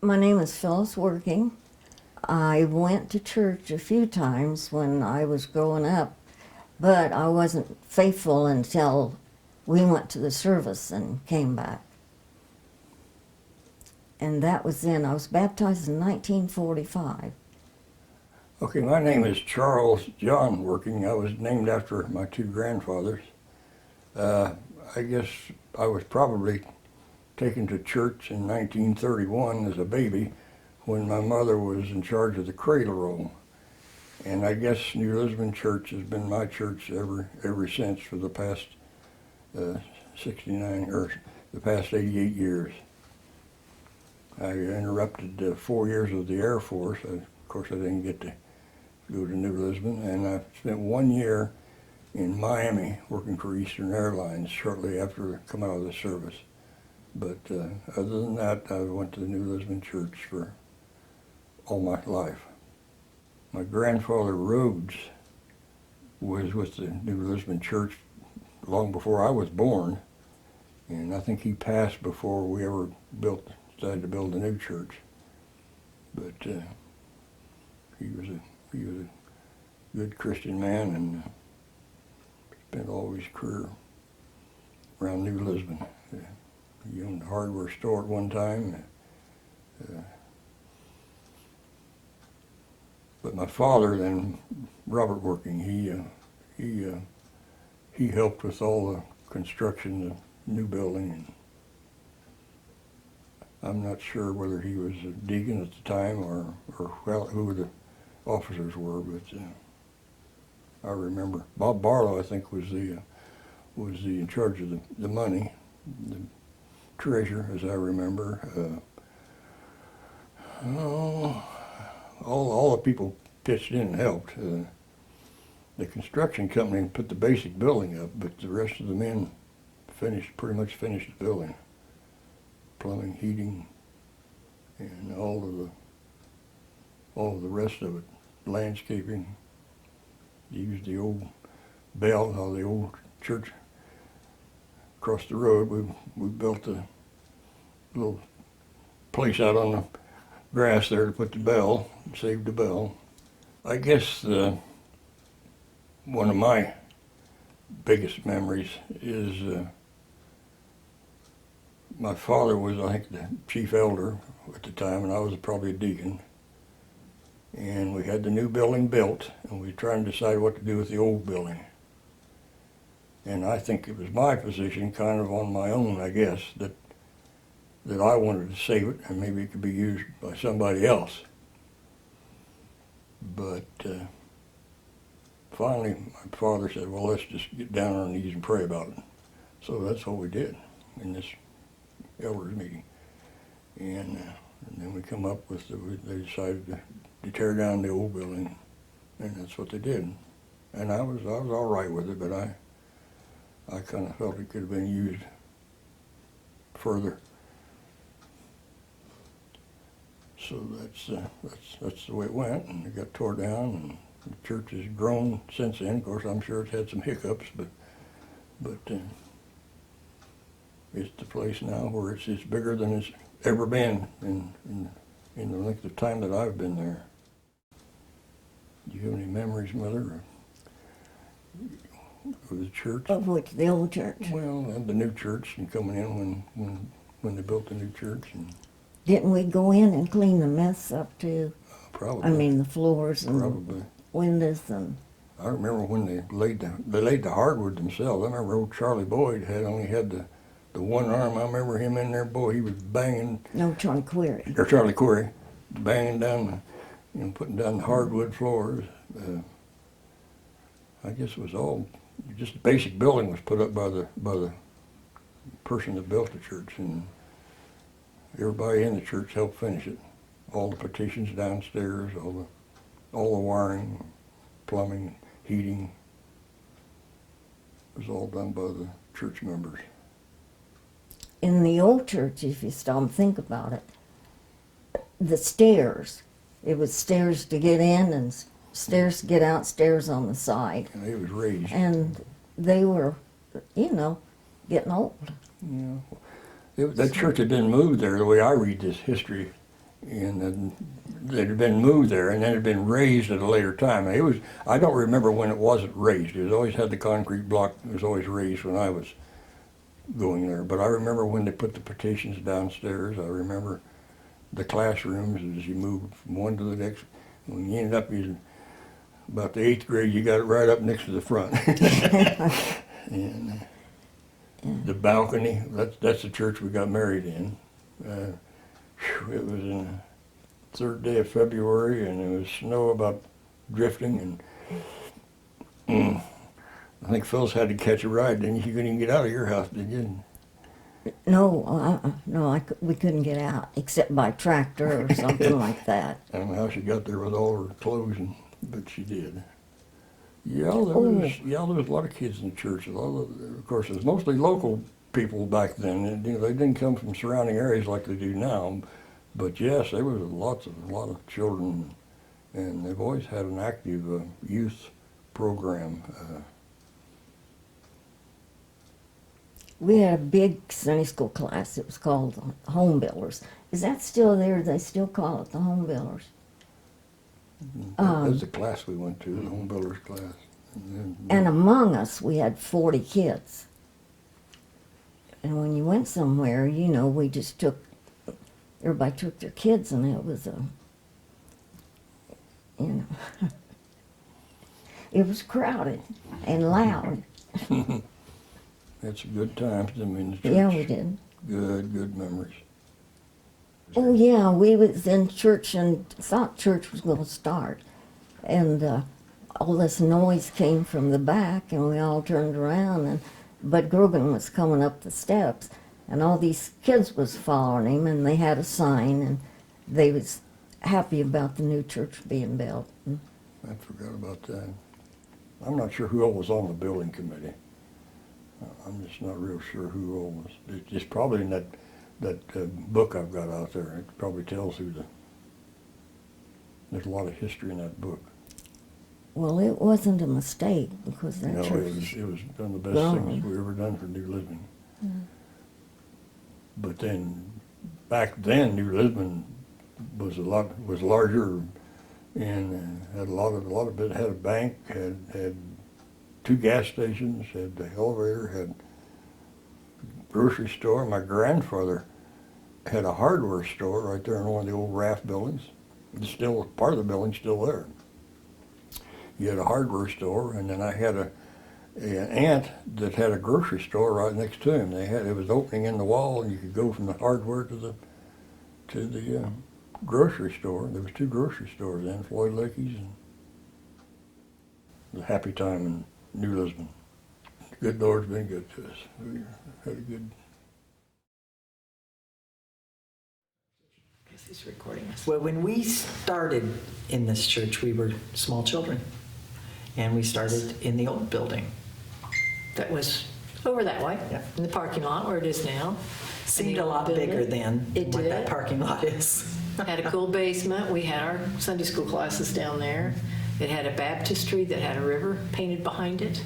My name is Phyllis Working. I went to church a few times when I was growing up, but I wasn't faithful until we went to the service and came back. And that was then. I was baptized in 1945. Okay, my name is Charles John Working. I was named after my two grandfathers. I guess I was probably taken to church in 1931 as a baby when my mother was in charge of the cradle roll. And I guess New Lisbon Church has been my church ever since for the past 69 or the past 88 years. I interrupted 4 years of the Air Force. Of course, I didn't get to go to New Lisbon, and I spent 1 year in Miami working for Eastern Airlines shortly after I come out of the service. But other than that, I went to the New Lisbon Church for all my life. My grandfather Rhodes was with the New Lisbon Church long before I was born, and I think he passed before we ever decided to build a new church. But he was a good Christian man, and spent all his career around New Lisbon. He owned a hardware store at one time. But my father, then, Robert Working, he helped with all the construction of the new building. And I'm not sure whether he was a deacon at the time or who the officers were, but I remember Bob Barlow, I think, was in charge of the money, the treasurer, as I remember. All the people pitched in and helped. The construction company put the basic building up, but the rest of the men pretty much finished the building. Plumbing, heating, and all of the rest of it. Landscaping. Used the old bell, the old church across the road. We built a little place out on the grass there to put the bell, saved the bell. I guess one of my biggest memories is my father was, I think, the chief elder at the time, and I was probably a deacon. And we had the new building built, and we were trying to decide what to do with the old building. And I think it was my position, kind of on my own, I guess, that I wanted to save it, and maybe it could be used by somebody else. But finally, my father said, well, let's just get down on our knees and pray about it. So that's what we did in this elders meeting. And then we come up with, they decided to tear down the old building, and that's what they did. And I was all right with it, but I kind of felt it could have been used further. So that's the way it went, and it got tore down, and the church has grown since then. Of course, I'm sure it's had some hiccups, but it's the place now where it's bigger than it's ever been in the length of time that I've been there. Do you have any memories, Mother, of the church? Of which, the old church? Well, the new church and coming in when they built the new church. And didn't we go in and clean the mess up too? Probably. I mean, the floors and probably. Windows and. I remember when they laid the hardwood themselves. I remember old Charlie Boyd only had the one arm. I remember him in there. Boy, he was banging. No, Charlie Query. Or Charlie Query, banging down putting down the hardwood floors. I guess it was all just the basic building was put up by the person that built the church, and everybody in the church helped finish it. All the partitions downstairs, all the wiring, plumbing, heating was all done by the church members. In the old church, if you stop and think about it, the stairs, it was stairs to get in and stairs to get out, stairs on the side. And it was raised. And they were, getting old. Yeah. That church had been moved there, the way I read this history, and then it had been moved there, and then it had been raised at a later time. It was, I don't remember when it wasn't raised. It was always had the concrete block. It was always raised when I was going there. But I remember when they put the partitions downstairs. I remember the classrooms as you moved from one to the next. When you ended up in about the 8th grade, you got it right up next to the front. And the balcony, that's the church we got married in. It was in the 3rd day of February, and it was snow about drifting, and I think Phyllis had to catch a ride. Then you couldn't even get out of your house, did you? No, no, we couldn't get out except by tractor or something like that. I don't know how she got there with all her clothes, but she did. Yeah, there was a lot of kids in the church. Of course, it was mostly local people back then. And, they didn't come from surrounding areas like they do now. But yes, there was a lot of children, and they've always had an active youth program. We had a big Sunday school class. It was called Home Builders. Is that still there? They still call it the Home Builders. That was the class we went to, the Home Builders class. And among us, we had 40 kids. And when you went somewhere, we just everybody took their kids, and it was it was crowded and loud. Had some good times, in the church. Yeah, we did. Good memories. Oh yeah, we was in church and thought church was going to start, and all this noise came from the back, and we all turned around, and Bud Grogan was coming up the steps, and all these kids was following him, and they had a sign, and they was happy about the new church being built. I forgot about that. I'm not sure who all was on the building committee. I'm just not real sure who all was. It's probably in that book I've got out there. It probably tells there's a lot of history in that book. Well, it wasn't a mistake, because that church it was one of the best things we ever done for New Lisbon. Yeah. But then, back then, New Lisbon was larger, and had a lot of it. Had a bank, had 2 gas stations, had the elevator, had a grocery store. My grandfather had a hardware store right there in one of the old Raft buildings. It's still, part of the building's still there. You had a hardware store, and then I had an aunt that had a grocery store right next to him. It was opening in the wall, and you could go from the hardware to the grocery store. There was 2 grocery stores then, Floyd Lakey's, and it was a happy time in New Lisbon. The good Lord's been good to us. We had a good. He's recording us. Well, when we started in this church, we were small children, and we started in the old building. That was over that way, Yeah. in the parking lot where it is now. Seemed a lot bigger than It what did. that parking lot is. Had a cool basement. We had our Sunday school classes down there. It had a baptistry that had a river painted behind it.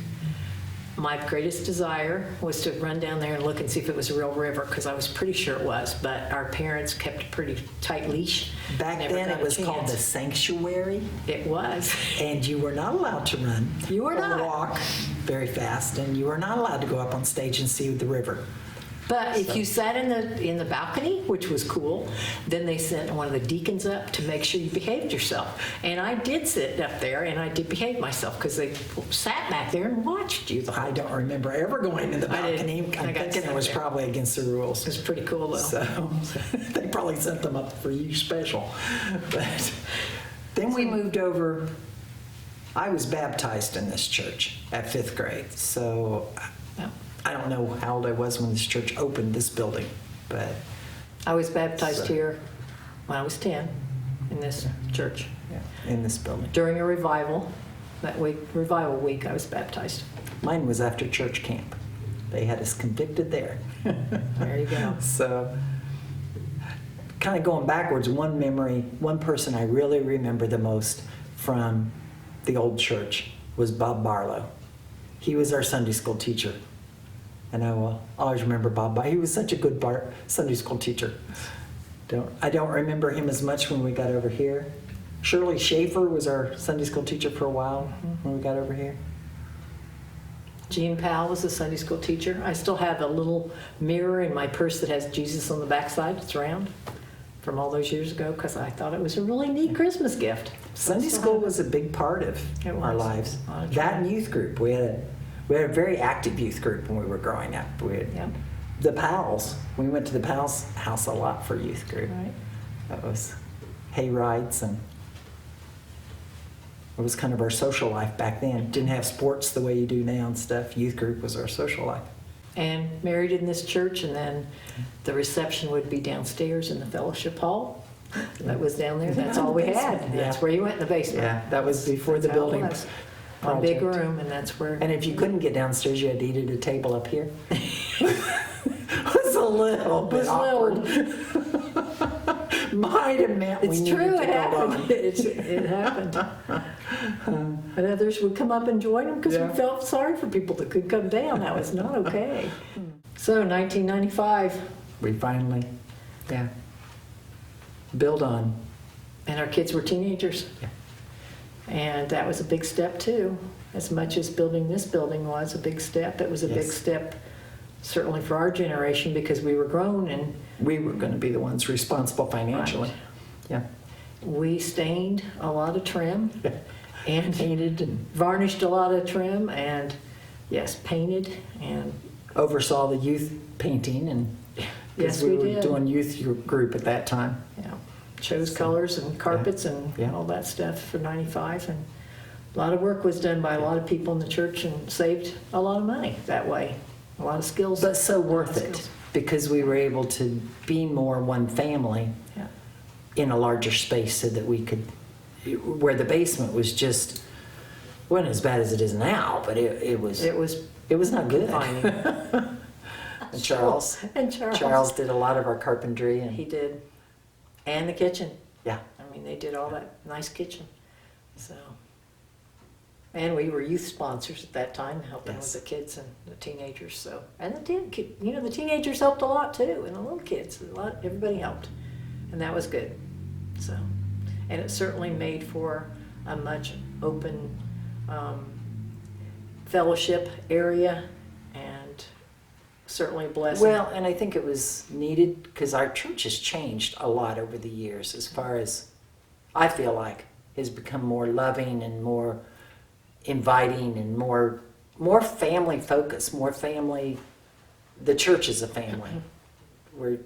My greatest desire was to run down there and look and see if it was a real river, because I was pretty sure it was, but our parents kept a pretty tight leash. Back Never then, got it a was called the chance. Sanctuary, It was. and you were not allowed to run. You were or not. walk very fast, and you were not allowed to go up on stage and see the river. But if you sat in the balcony, which was cool, then they sent one of the deacons up to make sure you behaved yourself. And I did sit up there, and I did behave myself, because they sat back there and watched you the whole I don't remember ever going in the I didn't. balcony. I I'm got thinking it stuck was there. probably against the rules. It was pretty cool, though. So they probably sent them up for you special. But then we moved over. I was baptized in this church at 5th grade. So Yeah. I don't know how old I was when this church opened this building, but I was baptized So- here when I was 10 in this church. in this building. During a revival, that week, revival week, I was baptized. Mine was after church camp. They had us convicted there. There you go. So, kind of going backwards, one memory, one person I really remember the most from the old church was Bob Barlow. He was our Sunday school teacher. And I will always remember Bob. He was such a good Sunday school teacher. I don't remember him as much when we got over here. Shirley Schaefer was our Sunday school teacher for a while when we got over here. Jean Powell was a Sunday school teacher. I still have a little mirror in my purse that has Jesus on the backside. It's round from all those years ago because I thought it was a really neat Christmas gift. Sunday school was a big part of It our was. lives. A lot of That trouble. and youth group. We had a very active youth group when we were growing up. We had Yep. the Powells. We went to the Powell's house a lot for youth group. Right. That was hay rides, and it was kind of our social life back then. Didn't have sports the way you do now and stuff. Youth group was our social life. And married in this church, and then the reception would be downstairs in the fellowship hall. That was down there. That's all we had. Yeah. That's where you went in the basement. Yeah, that was before the That's how it building was. One big project. room, and that's where. And if you couldn't get downstairs, you had to eat at a table up here. It was a little bit awkward. Might have meant we It's needed true, to it go happened. on. It happened. And others would come up and join them because Yeah. we felt sorry for people that could come down. That was not okay. So 1995, We finally, yeah, build on. and our kids were teenagers. Yeah. And that was a big step too. As much as building this building was a big step, it was a big Yes. step certainly for our generation because we were grown and We were going to be the ones responsible financially. Right. Yeah. we stained a lot of trim and Painted and varnished a lot of trim and yes, painted and oversaw the youth painting, and yes, we we were did. doing youth group at that time. Yeah, chose So, colors and carpets and yeah. all that stuff for 95, and a lot of work was done by a lot of people in the church and saved a lot of money that way. A lot of skills. But so worth A lot of it skills. because we were able to be more one family Yeah. in a larger space so that we could, where the basement was just, wasn't as bad as it is now, but it was not good. confining. And Charles And Charles did a lot of our carpentry, and He did. And the kitchen. yeah, I mean, they did all that nice kitchen. So. And we were youth sponsors at that time, helping Yes. with the kids and the teenagers. So, and the teenagers helped a lot too, and the little kids. Everybody helped, and that was good. So, and it certainly made for a much open fellowship area, and certainly a blessing. well, and I think it was needed because our church has changed a lot over the years as far as, I feel like, has become more loving and more inviting and more family focused, more family. The church is a family. We're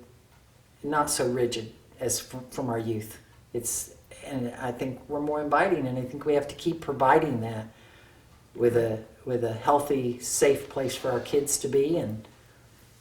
not so rigid as from our youth. And I think we're more inviting, and I think we have to keep providing that with a healthy, safe place for our kids to be. And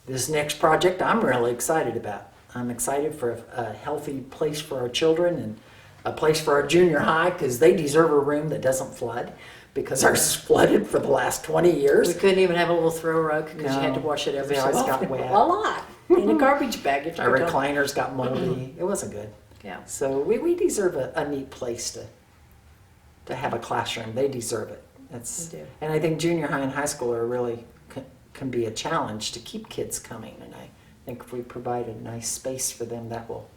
this next project I'm really excited about. I'm excited for a healthy place for our children and a place for our junior high because they deserve a room that doesn't flood because ours flooded for the last 20 we years. couldn't even have a little throw rug because you had to No, wash it every they so always got often. wet. A lot in a garbage bag. You have to Our put down. recliners got moldy. It wasn't good. Yeah. So we deserve a neat place to have a classroom. They deserve it. They do. And I think junior high and high school are really can be a challenge to keep kids coming. And I think if we provide a nice space for them, that will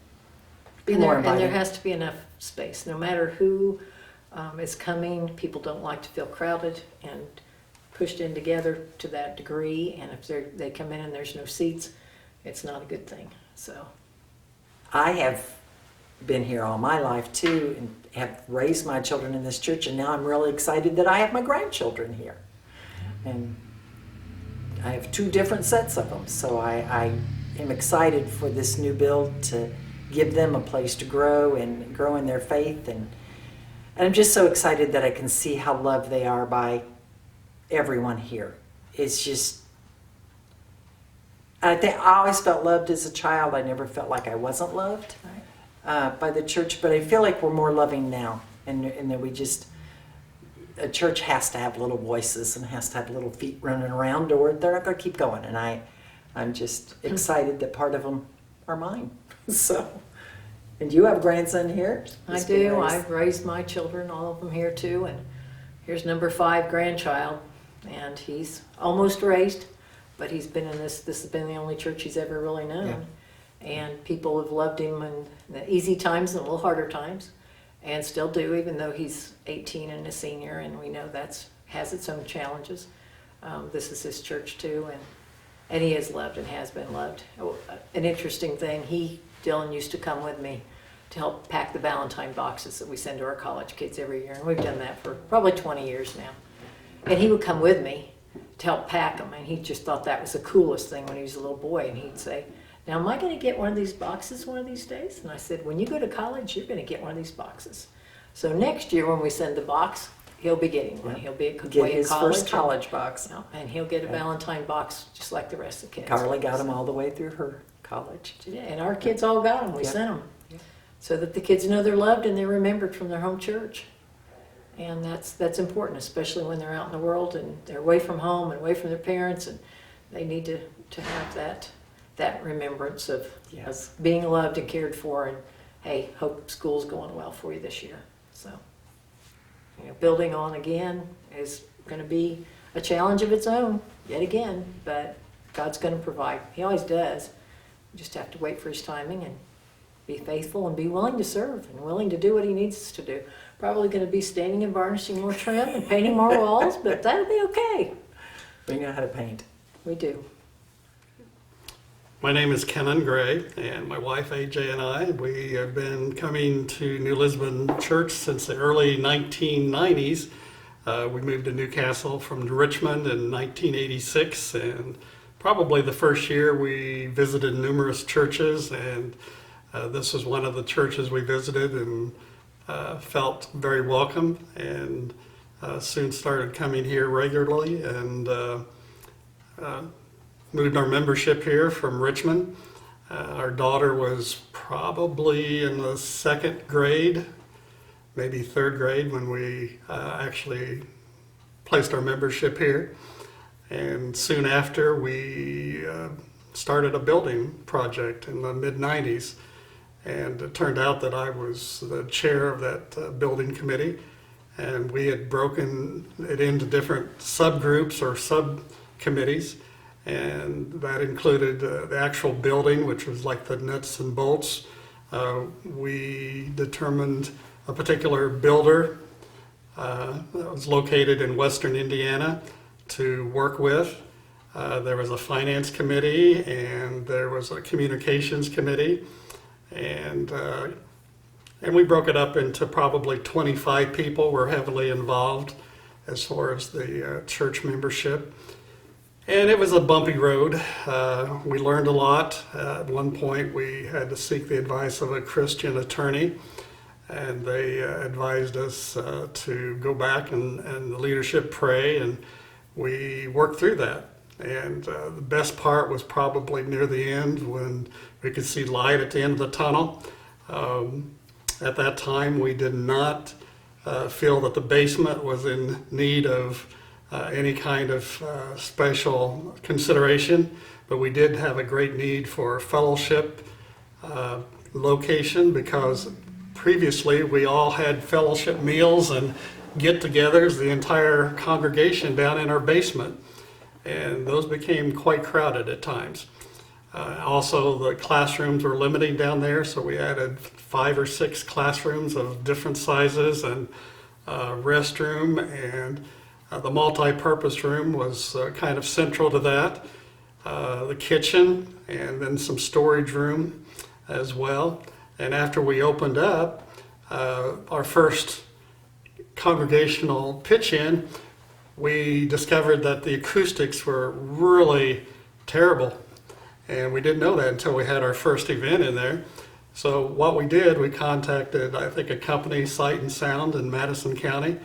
be And more there, and inviting. there has to be enough space. No matter who is coming, people don't like to feel crowded and pushed in together to that degree. And if they come in and there's no seats, it's not a good thing. So, I have been here all my life too, and have raised my children in this church, and now I'm really excited that I have my grandchildren here. And I have two different sets of them, so I am excited for this new build to give them a place to grow and grow in their faith. And I'm just so excited that I can see how loved they are by everyone here. It's just, I think I always felt loved as a child. I never felt like I wasn't loved by the church, but I feel like we're more loving now, and that a church has to have little voices and has to have little feet running around, or they're not going to keep going. And I'm just excited that part of them are mine. So, and you have a grandson here? I He's been do. raised- I've raised my children, all of them here too. And here's number 5 grandchild, and he's almost raised, but he's been in this has been the only church he's ever really known. Yeah. And people have loved him in the easy times and a little harder times, and still do, even though he's 18 and a senior, and we know that's has its own challenges. This is his church too, and he is loved and has been loved. Oh, an interesting thing, Dylan used to come with me to help pack the Valentine boxes that we send to our college kids every year, and we've done that for probably 20 years now. And he would come with me to help pack them, and he just thought that was the coolest thing when he was a little boy, and he'd say, now, am I going to get one of these boxes one of these days? And I said, when you go to college, you're going to get one of these boxes. So next year when we send the box, he'll be getting one. He'll be Get away in his college. first college box. And he'll get a Yeah. Valentine box just like the rest of the kids. Carly got them all the way through her college. Yeah, and our kids all got them. We Yep. sent them. Yep. So that the kids know they're loved and they're remembered from their home church. And that's important, especially when they're out in the world and they're away from home and away from their parents, and they need to have that remembrance of Yes. being loved and cared for, and hey, hope school's going well for you this year. So, building on again is going to be a challenge of its own yet again, but God's going to provide. He always does. We just have to wait for his timing and be faithful and be willing to serve and willing to do what he needs us to do. Probably going to be staining and varnishing more trim and painting more walls, but that'll be okay. We know how to paint. We do. My name is Kenan Gray, and my wife AJ and I, we have been coming to New Lisbon Church since the early 1990s. We moved to Newcastle from Richmond in 1986, and probably the first year we visited numerous churches, and this was one of the churches we visited and felt very welcome, and soon started coming here regularly, and moved our membership here from Richmond. Our daughter was probably in the second grade, maybe third grade, when we actually placed our membership here. And soon after, we started a building project in the mid-90s. And it turned out that I was the chair of that building committee. And we had broken it into different subgroups or subcommittees. And that included the actual building, which was like the nuts and bolts. We determined a particular builder that was located in western Indiana to work with. There was a finance committee and there was a communications committee. And we broke it up into probably 25 people were heavily involved as far as the church membership. And it was a bumpy road. We learned a lot. At one point, we had to seek the advice of a Christian attorney, and they advised us to go back and the leadership pray, and we worked through that. And the best part was probably near the end when we could see light at the end of the tunnel. At that time, we did not feel that the basement was in need of any kind of special consideration, but we did have a great need for fellowship location, because previously we all had fellowship meals and get-togethers, the entire congregation down in our basement, and those became quite crowded at times. Also, the classrooms were limiting down there, so we added 5 or 6 classrooms of different sizes and restroom, and the multi-purpose room was kind of central to that. The kitchen, and then some storage room as well. And after we opened up our first congregational pitch-in, we discovered that the acoustics were really terrible. And we didn't know that until we had our first event in there. So what we did, we contacted, I think, a company, Sight and Sound in Madison County.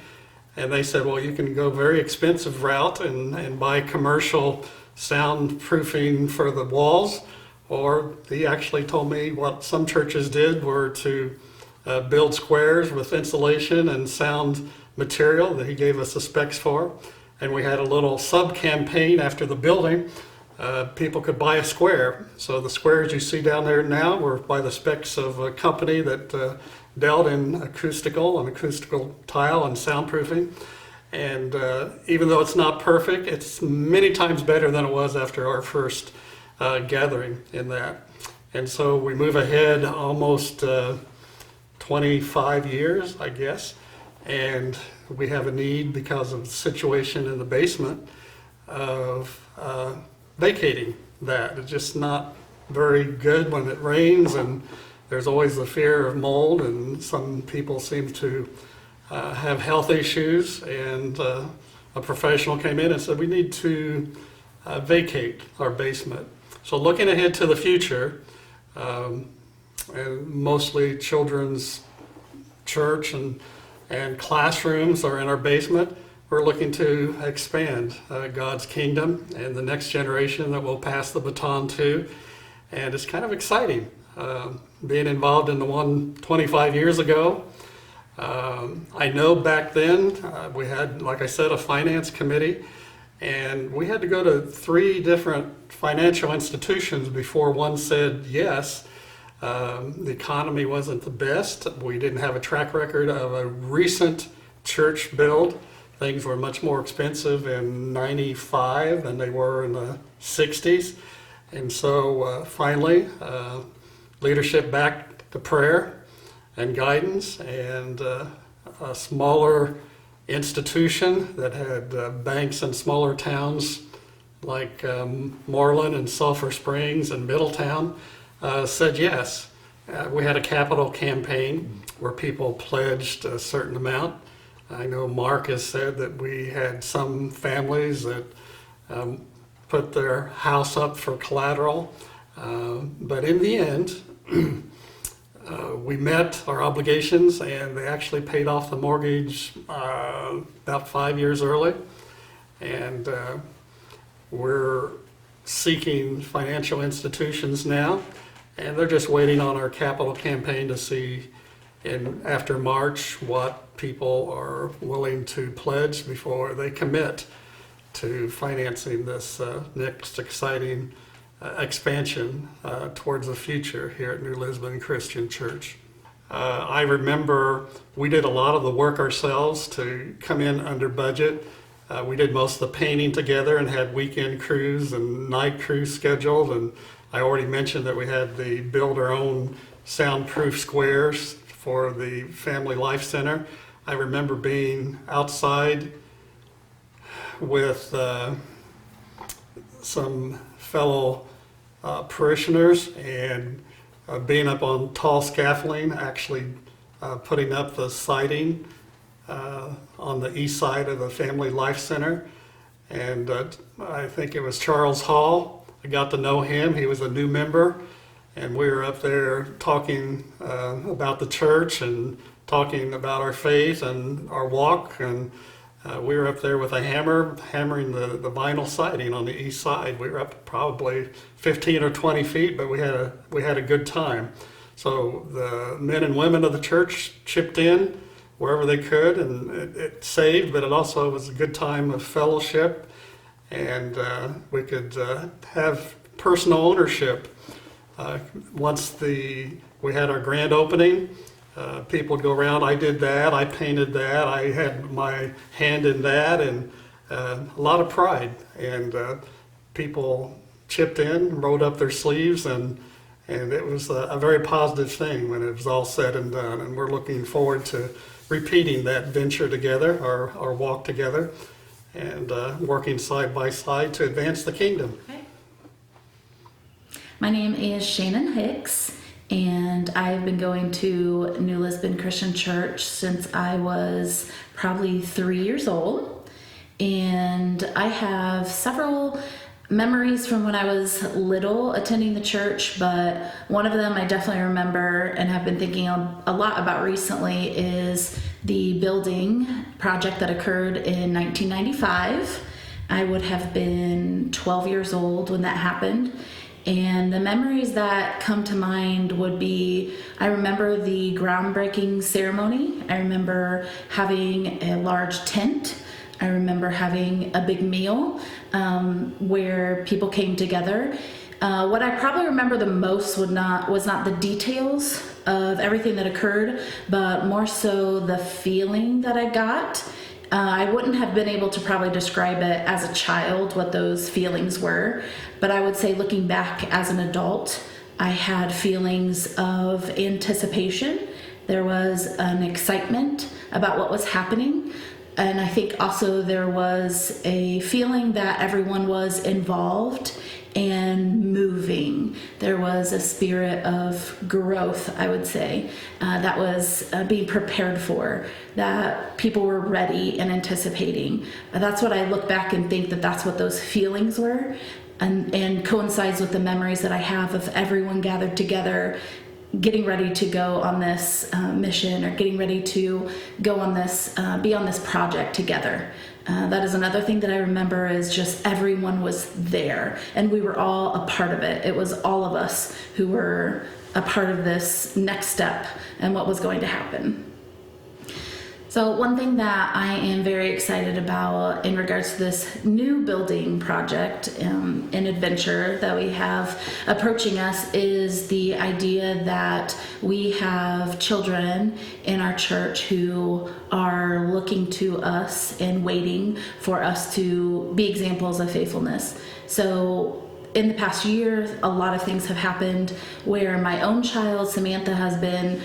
And they said, well, you can go very expensive route and buy commercial soundproofing for the walls. Or he actually told me what some churches did were to build squares with insulation and sound material that he gave us the specs for. And we had a little sub-campaign after the building. People could buy a square. So the squares you see down there now were by the specs of a company that dealt in acoustical tile and soundproofing. And even though it's not perfect, it's many times better than it was after our first gathering in that. And so we move ahead almost 25 years, I guess, and we have a need because of the situation in the basement of vacating that. It's just not very good when it rains, and there's always the fear of mold, and some people seem to have health issues, and a professional came in and said we need to vacate our basement. So looking ahead to the future, and mostly children's church and classrooms are in our basement. We're looking to expand God's kingdom and the next generation that we'll pass the baton to. And it's kind of exciting being involved in the one 25 years ago. I know back then we had, like I said, a finance committee, and we had to go to 3 different financial institutions before one said yes. The economy wasn't the best. We didn't have a track record of a recent church build. Things were much more expensive in '95 than they were in the '60s. And so finally, leadership back to prayer and guidance, and a smaller institution that had banks in smaller towns like Moreland and Sulphur Springs and Middletown said yes. We had a capital campaign where people pledged a certain amount. I know Mark has said that we had some families that put their house up for collateral, but in the end, we met our obligations, and they actually paid off the mortgage about 5 years early, and we're seeking financial institutions now, and they're just waiting on our capital campaign to see after March what people are willing to pledge before they commit to financing this next exciting expansion towards the future here at New Lisbon Christian Church. I remember we did a lot of the work ourselves to come in under budget. We did most of the painting together and had weekend crews and night crews scheduled. And I already mentioned that we had the build our own soundproof squares for the Family Life Center. I remember being outside with some fellow parishioners and being up on tall scaffolding, actually putting up the siding on the east side of the Family Life Center. And I think it was Charles Hall. I got to know him. He was a new member. And we were up there talking about the church and talking about our faith and our walk. And we were up there with a hammer, hammering the vinyl siding on the east side. We were up probably 15 or 20 feet, but we had a good time. So the men and women of the church chipped in wherever they could, and it saved, but it also was a good time of fellowship, and we could have personal ownership. Once we had our grand opening, people would go around, I did that, I painted that, I had my hand in that, and a lot of pride. And people chipped in, rolled up their sleeves, and it was a very positive thing when it was all said and done. And we're looking forward to repeating that venture together, our walk together, and working side by side to advance the kingdom. Okay. My name is Shannon Hicks, and I've been going to New Lisbon Christian Church since I was probably 3 years old. And I have several memories from when I was little attending the church, but one of them I definitely remember and have been thinking a lot about recently is the building project that occurred in 1995. I would have been 12 years old when that happened. And the memories that come to mind would be, I remember the groundbreaking ceremony. I remember having a large tent. I remember having a big meal where people came together. What I probably remember the most was not the details of everything that occurred, but more so the feeling that I got. I wouldn't have been able to probably describe it as a child what those feelings were, but I would say looking back as an adult, I had feelings of anticipation. There was an excitement about what was happening. And I think also there was a feeling that everyone was involved and moving. There was a spirit of growth, I would say, that was being prepared for, that people were ready and anticipating. That's what I look back and think that that's what those feelings were, and coincides with the memories that I have of everyone gathered together, getting ready to go on this mission, or getting ready to go on this, be on this project together. That is another thing that I remember, is just everyone was there and we were all a part of it. It was all of us who were a part of this next step and what was going to happen. So one thing that I am very excited about in regards to this new building project and adventure that we have approaching us is the idea that we have children in our church who are looking to us and waiting for us to be examples of faithfulness. So in the past year, a lot of things have happened where my own child, Samantha, has been,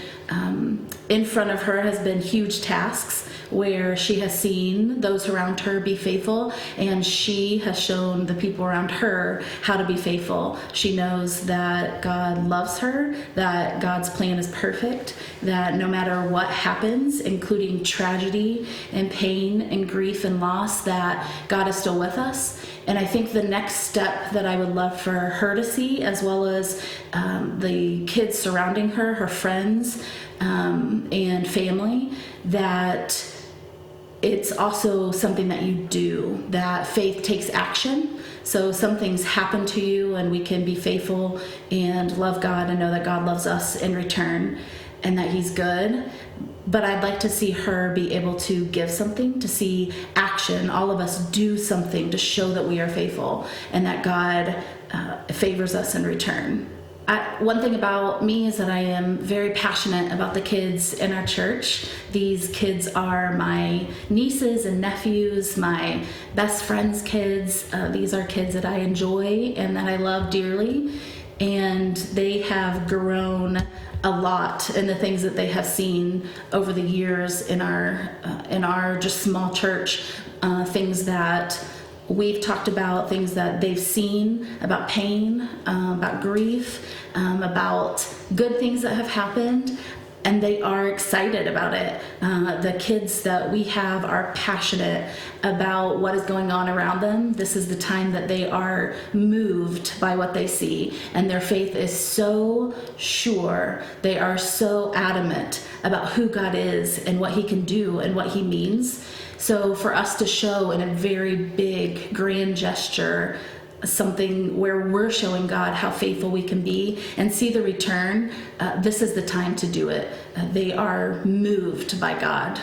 in front of her has been huge tasks where she has seen those around her be faithful, and she has shown the people around her how to be faithful. She knows that God loves her, that God's plan is perfect, that no matter what happens, including tragedy and pain and grief and loss, that God is still with us. And I think the next step that I would love for her to see, as well as the kids surrounding her, her friends and family, that it's also something that you do, that faith takes action. So some things happen to you and we can be faithful and love God and know that God loves us in return and that He's good. But I'd like to see her be able to give something, to see action, all of us do something to show that we are faithful and that God favors us in return. One thing about me is that I am very passionate about the kids in our church. These kids are my nieces and nephews, my best friend's kids. These are kids that I enjoy and that I love dearly. And they have grown a lot in the things that they have seen over the years in our just small church, things that we've talked about, things that they've seen about pain, about grief, about good things that have happened, and they are excited about it. The kids that we have are passionate about what is going on around them. This is the time that they are moved by what they see, and their faith is so sure. They are so adamant about who God is and what He can do and what He means. So for us to show in a very big, grand gesture something where we're showing God how faithful we can be and see the return, this is the time to do it. They are moved by God.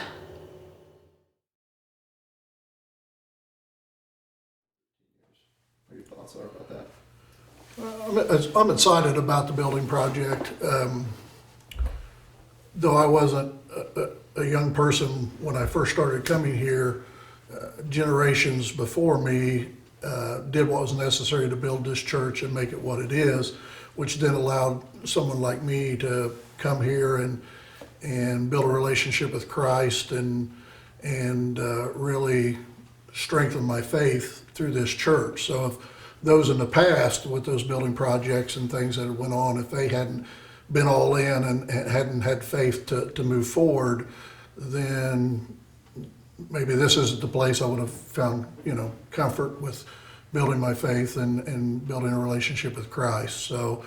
What your thoughts are about that? I'm excited about the building project. Though I wasn't a young person when I first started coming here, generations before me did what was necessary to build this church and make it what it is, which then allowed someone like me to come here and build a relationship with Christ and really strengthen my faith through this church. So if those in the past with those building projects and things that went on, if they hadn't been all in and hadn't had faith to move forward, then maybe this isn't the place I would have found, comfort with building my faith and building a relationship with Christ. So,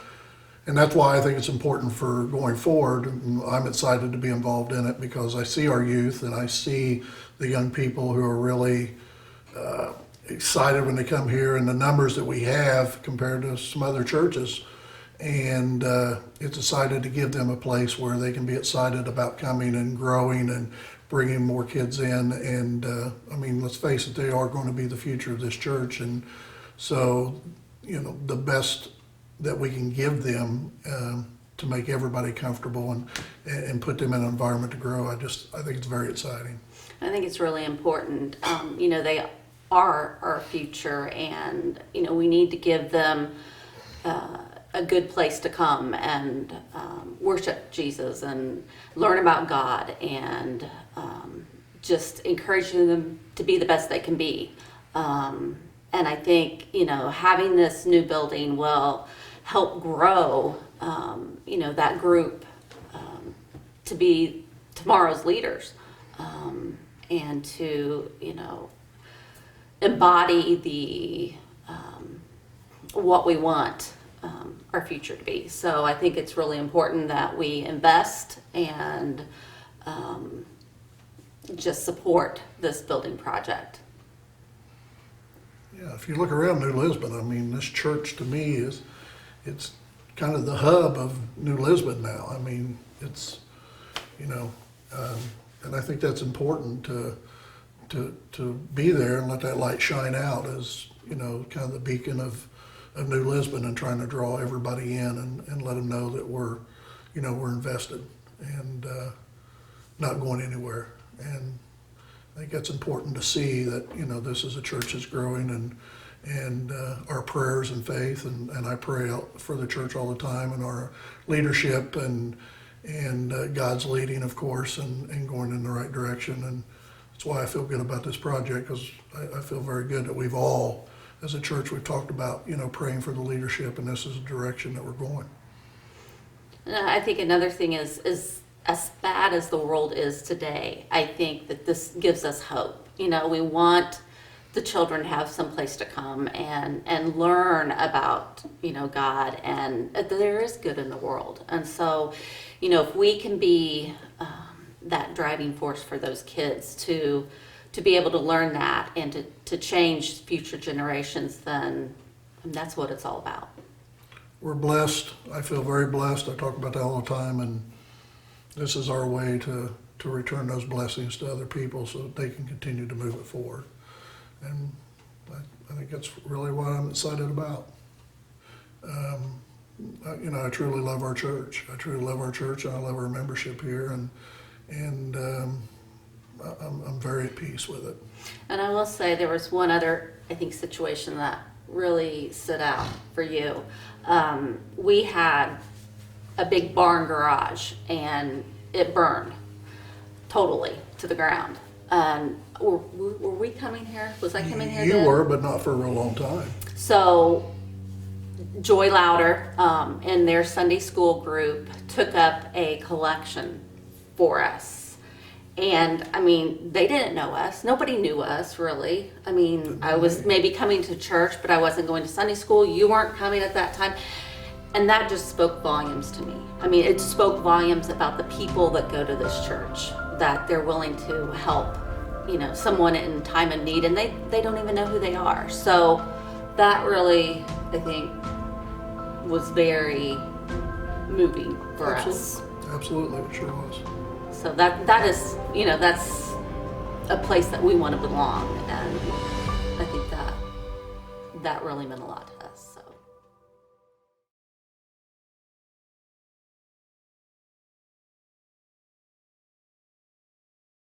and that's why I think it's important for going forward. I'm excited to be involved in it because I see our youth and I see the young people who are really excited when they come here and the numbers that we have compared to some other churches. And it's decided to give them a place where they can be excited about coming and growing and bringing more kids in. And let's face it, they are going to be the future of this church. And so, the best that we can give them to make everybody comfortable and put them in an environment to grow, I think it's very exciting. I think it's really important. They are our future, and we need to give them a good place to come and worship Jesus and learn about God, and just encouraging them to be the best they can be. And I think, having this new building will help grow, that group to be tomorrow's leaders, and to, embody the what we want our future to be. So I think it's really important that we invest and just support this building project. Yeah, if you look around New Lisbon, I mean, this church to me it's kind of the hub of New Lisbon now. I mean, it's, and I think that's important to be there and let that light shine out as, kind of the beacon of New Lisbon, and trying to draw everybody in and let them know that we're invested and not going anywhere. And I think that's important to see that, this is a church that's growing, and our prayers and faith, and I pray out for the church all the time, and our leadership and God's leading, of course, and going in the right direction. And that's why I feel good about this project, because I feel very good that we've all, as a church, we've talked about, praying for the leadership, and this is the direction that we're going. I think another thing is as bad as the world is today, I think that this gives us hope. We want the children to have some place to come and learn about, God, and that there is good in the world. And so, if we can be that driving force for those kids to be able to learn that and to change future generations, then that's what it's all about. We're blessed. I feel very blessed. I talk about that all the time, and this is our way to return those blessings to other people so that they can continue to move it forward. And I think that's really what I'm excited about. I truly love our church. I truly love our church, and I love our membership here, and I'm very at peace with it. And I will say there was one other, I think, situation that really stood out for you. We had a big barn garage, and it burned totally to the ground. Were we coming here? Was I coming here You then? were, but not for a real long time. So Joy Louder and their Sunday school group took up a collection for us. And I mean, they didn't know us. Nobody knew us, really. I mean, I was maybe coming to church, but I wasn't going to Sunday school. You weren't coming at that time. And that just spoke volumes to me. I mean, it spoke volumes about the people that go to this church, that they're willing to help, someone in time of need, and they don't even know who they are. So that really, I think, was very moving for us. Absolutely, it sure was. So that is, that's a place that we want to belong, and I think that really meant a lot to us.